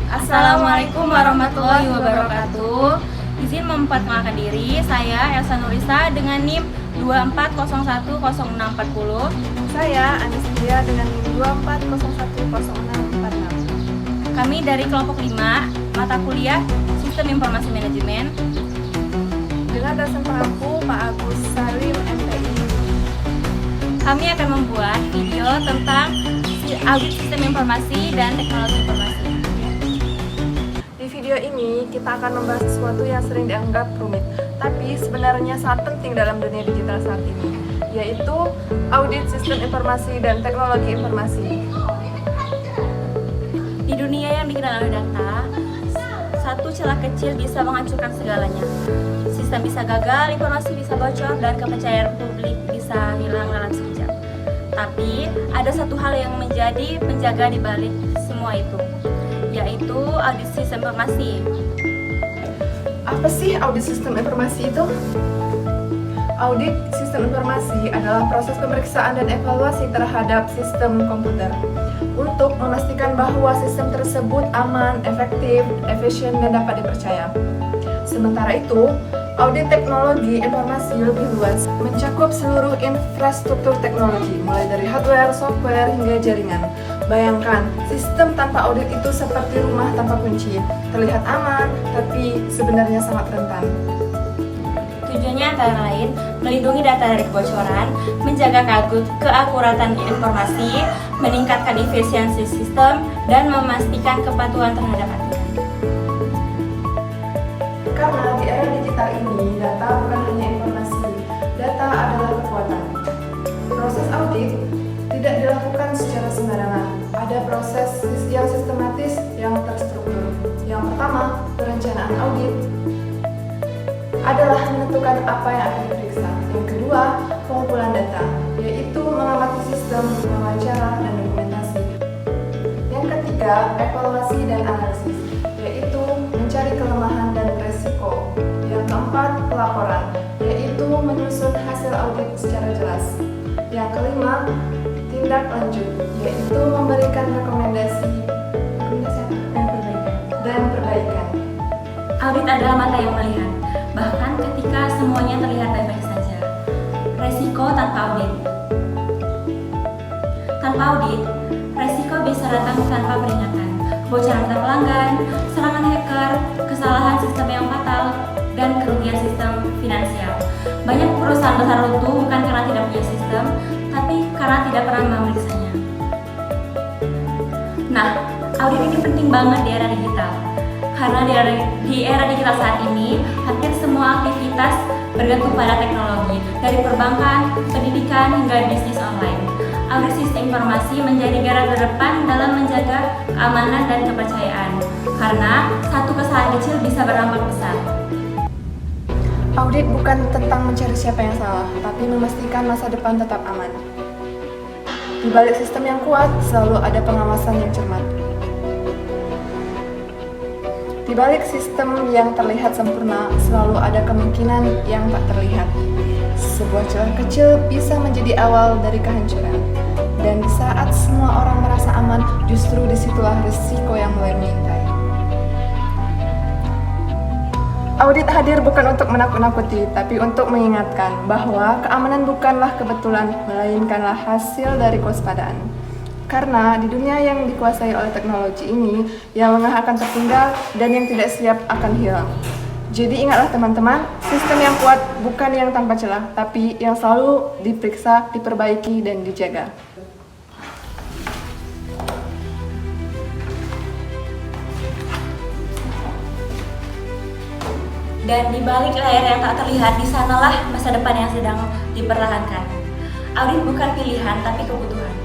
Assalamualaikum warahmatullahi wabarakatuh. Izin memperkenalkan diri, saya Elsa Nurisa dengan NIM 24010640. Saya Anistia dengan NIM 24010646. Kami dari kelompok 5, mata kuliah Sistem Informasi Manajemen. Dengan dosen pengampu Pak Agus Salim MTI. Kami akan membuat video tentang audit sistem informasi dan teknologi informasi. Di video ini kita akan membahas sesuatu yang sering dianggap rumit, tapi sebenarnya sangat penting dalam dunia digital saat ini, yaitu audit sistem informasi dan teknologi informasi. Di dunia yang dikenal oleh data, satu celah kecil bisa menghancurkan segalanya. Sistem bisa gagal, informasi bisa bocor, dan kepercayaan publik bisa hilang dalam sekejap. Tapi ada satu hal yang menjadi penjaga di balik semua itu, yaitu audit sistem informasi. Apa sih audit sistem informasi itu? Audit sistem informasi adalah proses pemeriksaan dan evaluasi terhadap sistem komputer untuk memastikan bahwa sistem tersebut aman, efektif, efisien, dan dapat dipercaya. Sementara itu, audit teknologi informasi lebih luas, mencakup seluruh infrastruktur teknologi, mulai dari hardware, software, hingga jaringan. Bayangkan, sistem tanpa audit itu seperti rumah tanpa kunci, terlihat aman, tapi sebenarnya sangat rentan. Tujuannya antara lain melindungi data dari kebocoran, menjaga keakuratan informasi, meningkatkan efisiensi sistem, dan memastikan kepatuhan terhadap aturan. Karena di era digital ini, data bukan hanya informasi, data adalah kekuatan. Proses audit tidak dilakukan secara sembarangan. Ada proses yang sistematis, yang terstruktur. Yang pertama, perencanaan audit adalah menentukan apa yang akan diperiksa. Yang kedua, pengumpulan data, yaitu mengamati sistem, wawancara, dan dokumentasi. Yang ketiga, evaluasi dan analisis, yaitu mencari kelemahan dan resiko. Yang keempat, pelaporan, yaitu menyusun hasil audit secara jelas. Yang kelima, tindak lanjut, yaitu memberikan rekomendasi dan perbaikan. Audit adalah mata yang melihat, bahkan ketika semuanya terlihat baik-baik saja. Resiko tanpa audit. Tanpa audit, resiko bisa datang tanpa peringatan. Kebocoran data pelanggan, serangan hacker, kesalahan sistem yang fatal, dan kerugian sistem finansial. Banyak perusahaan besar runtuh bukan karena tidak punya sistem, tapi karena tidak pernah memeriksanya. Nah, audit ini penting banget di era digital. Karena di era digital saat ini, hampir semua aktivitas bergantung pada teknologi, dari perbankan, pendidikan, hingga bisnis online. Audit sistem informasi menjadi garda terdepan dalam menjaga keamanan dan kepercayaan, karena satu kesalahan kecil bisa berdampak besar. Audit bukan tentang mencari siapa yang salah, tapi memastikan masa depan tetap aman. Di balik sistem yang kuat, selalu ada pengawasan yang cermat. Di balik sistem yang terlihat sempurna, selalu ada kemungkinan yang tak terlihat. Sebuah celah kecil bisa menjadi awal dari kehancuran. Dan di saat semua orang merasa aman, justru disitulah risiko yang mulai mengintai. Audit hadir bukan untuk menakut-nakuti, tapi untuk mengingatkan bahwa keamanan bukanlah kebetulan, melainkanlah hasil dari kewaspadaan. Karena di dunia yang dikuasai oleh teknologi ini, yang lengah akan tertinggal dan yang tidak siap akan hilang. Jadi ingatlah teman-teman, sistem yang kuat bukan yang tanpa celah, tapi yang selalu diperiksa, diperbaiki, dan dijaga. Dan di balik layar yang tak terlihat, di sanalah masa depan yang sedang dipertahankan. Audit bukan pilihan, tapi kebutuhan.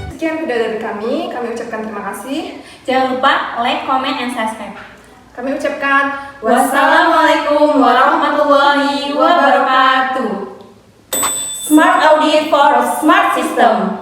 Sekian video dari kami ucapkan terima kasih. Jangan lupa like, comment, and subscribe. Kami ucapkan Wassalamualaikum warahmatullahi wabarakatuh. Smart Audit for Smart System.